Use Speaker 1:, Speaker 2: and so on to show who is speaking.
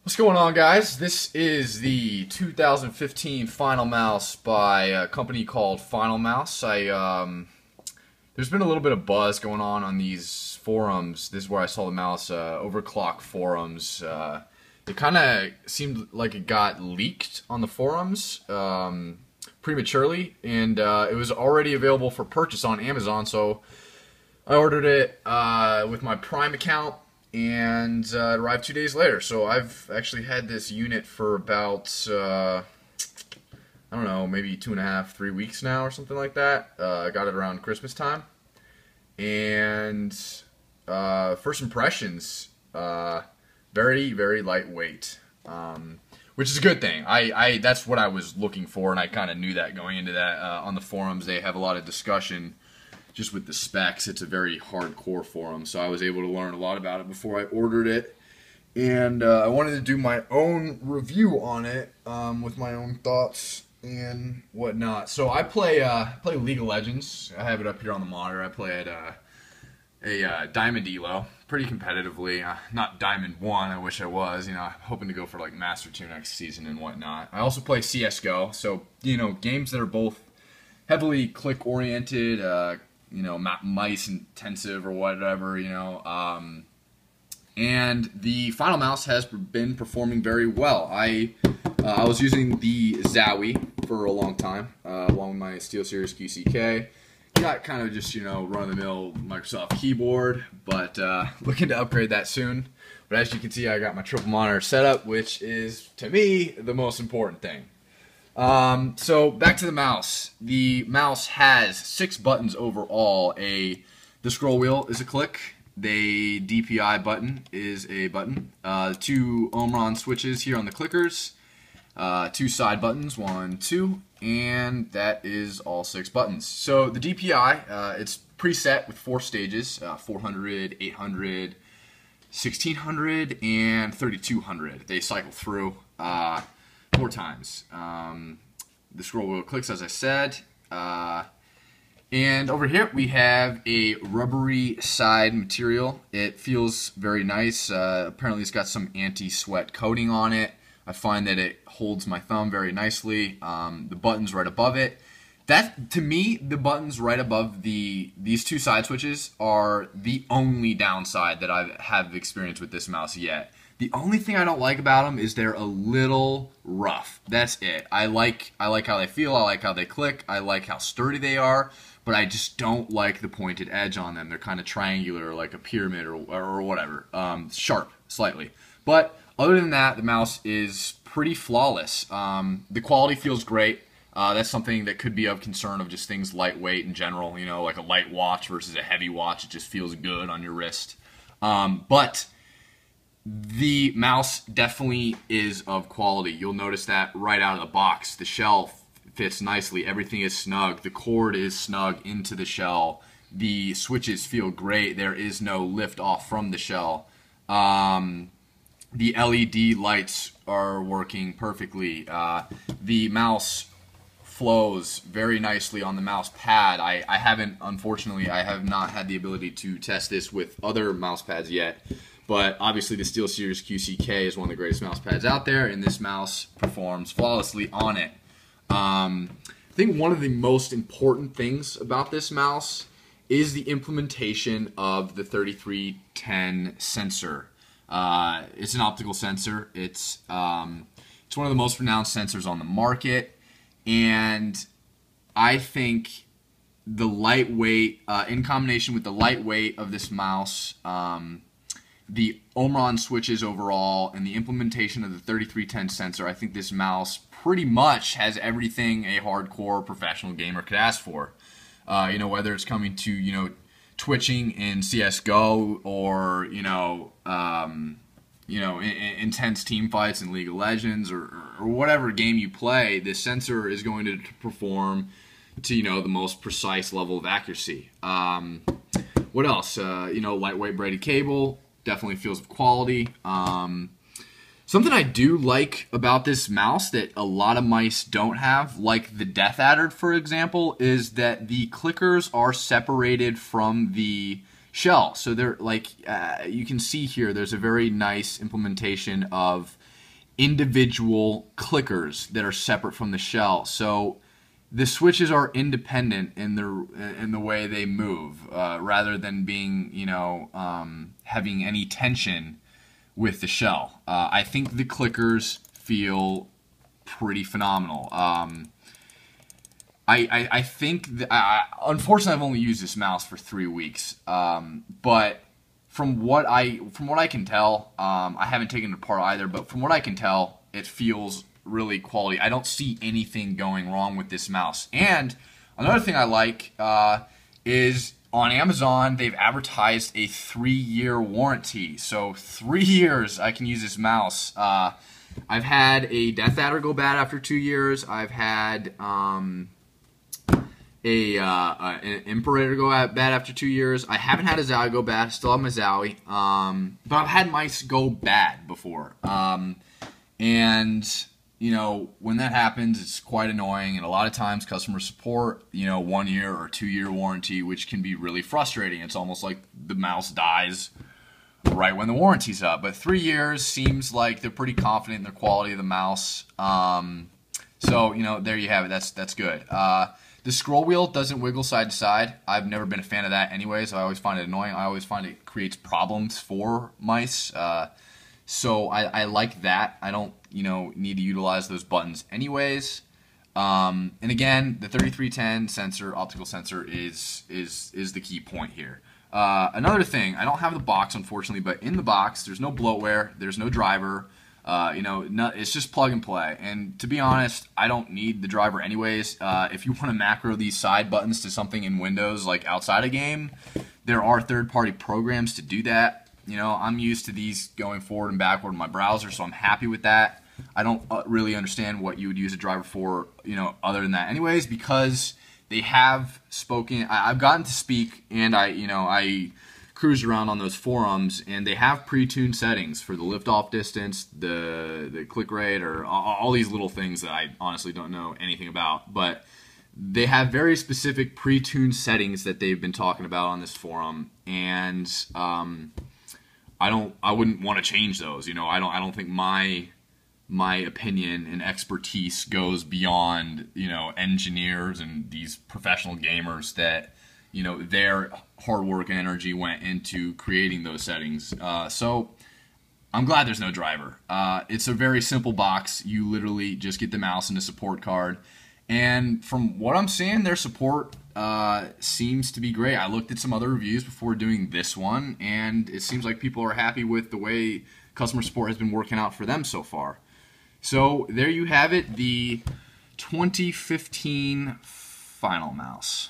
Speaker 1: What's going on, guys? This is the 2015 FinalMouse by a company called FinalMouse. There's been a little bit of buzz going on these forums. This is where I saw the mouse, Overclock forums. It kind of seemed like it got leaked on the forums prematurely, and it was already available for purchase on Amazon. So I ordered it with my Prime account, and it arrived 2 days later. So I've actually had this unit for about, I don't know, maybe 2.5, 3 weeks now or something like that. I got it around Christmas time. And first impressions, very, very lightweight, which is a good thing. That's what I was looking for, and I kind of knew that going into that. On the forums, they have a lot of discussion just with the specs. It's a very hardcore forum, so I was able to learn a lot about it before I ordered it. And I wanted to do my own review on it with my own thoughts and whatnot. So I play League of Legends. I have it up here on the monitor. I play at a Diamond Elo pretty competitively. Not Diamond 1, I wish I was. Hoping to go for like Master 2 next season and whatnot. I also play CSGO, so games that are both heavily click-oriented, mice intensive or whatever, and the FinalMouse has been performing very well. I was using the Zowie for a long time, along with my SteelSeries QCK. Got kind of just, run-of-the-mill Microsoft keyboard, but looking to upgrade that soon. But as you can see, I got my triple monitor setup, which is, to me, the most important thing. So back to the mouse. The mouse has 6 buttons overall. The scroll wheel is a click. The DPI button is a button. 2 Omron switches here on the clickers. 2 side buttons, 1, 2, and that is all 6 buttons. So the DPI, it's preset with 4 stages: 400, 800, 1600, and 3200. They cycle through 4 times. The scroll wheel clicks, as I said. And over here we have a rubbery side material. It feels very nice. Apparently it's got some anti-sweat coating on it. I find that it holds my thumb very nicely. The buttons right above it. To me, the buttons right above these 2 side switches are the only downside that I have experienced with this mouse yet. The only thing I don't like about them is they're a little rough. That's it. I like how they feel. I like how they click. I like how sturdy they are. But I just don't like the pointed edge on them. They're kind of triangular, like a pyramid or whatever. Sharp, slightly. But other than that, the mouse is pretty flawless. The quality feels great. That's something that could be of concern of just things lightweight in general. Like a light watch versus a heavy watch. It just feels good on your wrist. But the mouse definitely is of quality. You'll notice that right out of the box. The shell fits nicely. Everything is snug. The cord is snug into the shell. The switches feel great. There is no lift off from the shell. The LED lights are working perfectly. The mouse flows very nicely on the mouse pad. Unfortunately, I have not had the ability to test this with other mouse pads yet. But obviously the SteelSeries QCK is one of the greatest mouse pads out there, and this mouse performs flawlessly on it. I think one of the most important things about this mouse is the implementation of the 3310 sensor. It's an optical sensor. It's one of the most renowned sensors on the market, and I think the lightweight, in combination with the lightweight of this mouse, the Omron switches overall, and the implementation of the 3310 sensor, I think this mouse pretty much has everything a hardcore professional gamer could ask for. Whether it's coming to, twitching in CSGO or, intense team fights in League of Legends or whatever game you play, this sensor is going to perform to, the most precise level of accuracy. What else? Lightweight braided cable. Definitely feels of quality. Something I do like about this mouse that a lot of mice don't have, like the Death Adder, for example, is that the clickers are separated from the shell. So they're like, you can see here, there's a very nice implementation of individual clickers that are separate from the shell. So the switches are independent in the way they move, rather than being, having any tension with the shell. I think the clickers feel pretty phenomenal. I think unfortunately I've only used this mouse for 3 weeks, but from what I can tell, I haven't taken it apart either, but from what I can tell, it feels really quality. I don't see anything going wrong with this mouse. And another thing I like is on Amazon, they've advertised a 3-year warranty. So 3 years I can use this mouse. I've had a Death Adder go bad after 2 years. I've had an Imperator go bad after 2 years. I haven't had a Zowie go bad. Still have my Zowie. But I've had mice go bad before. And when that happens, it's quite annoying, and a lot of times customer support, 1 year or 2 year warranty, which can be really frustrating. It's almost like the mouse dies right when the warranty's up. But 3 years seems like they're pretty confident in the quality of the mouse. So there you have it. That's good. The scroll wheel doesn't wiggle side to side. I've never been a fan of that anyways. I always find it annoying. I always find it creates problems for mice. So I like that. I don't, need to utilize those buttons anyways. And again, the 3310 sensor, optical sensor, is the key point here. Another thing, I don't have the box unfortunately, but in the box, there's no bloatware, there's no driver. It's just plug and play. And to be honest, I don't need the driver anyways. If you want to macro these side buttons to something in Windows, like outside a game, there are third-party programs to do that. I'm used to these going forward and backward in my browser, so I'm happy with that. I don't really understand what you would use a driver for, other than that anyways, because they have spoken. I've gotten to speak, and I cruised around on those forums, and they have pre-tuned settings for the lift-off distance, the click rate, or all these little things that I honestly don't know anything about. But they have very specific pre-tuned settings that they've been talking about on this forum, and I wouldn't want to change those. I don't think my opinion and expertise goes beyond, engineers and these professional gamers that, their hard work and energy went into creating those settings. So I'm glad there's no driver. It's a very simple box. You literally just get the mouse and a support card. And from what I'm seeing, their support seems to be great. I looked at some other reviews before doing this one, and it seems like people are happy with the way customer support has been working out for them so far. So there you have it, the 2015 FinalMouse.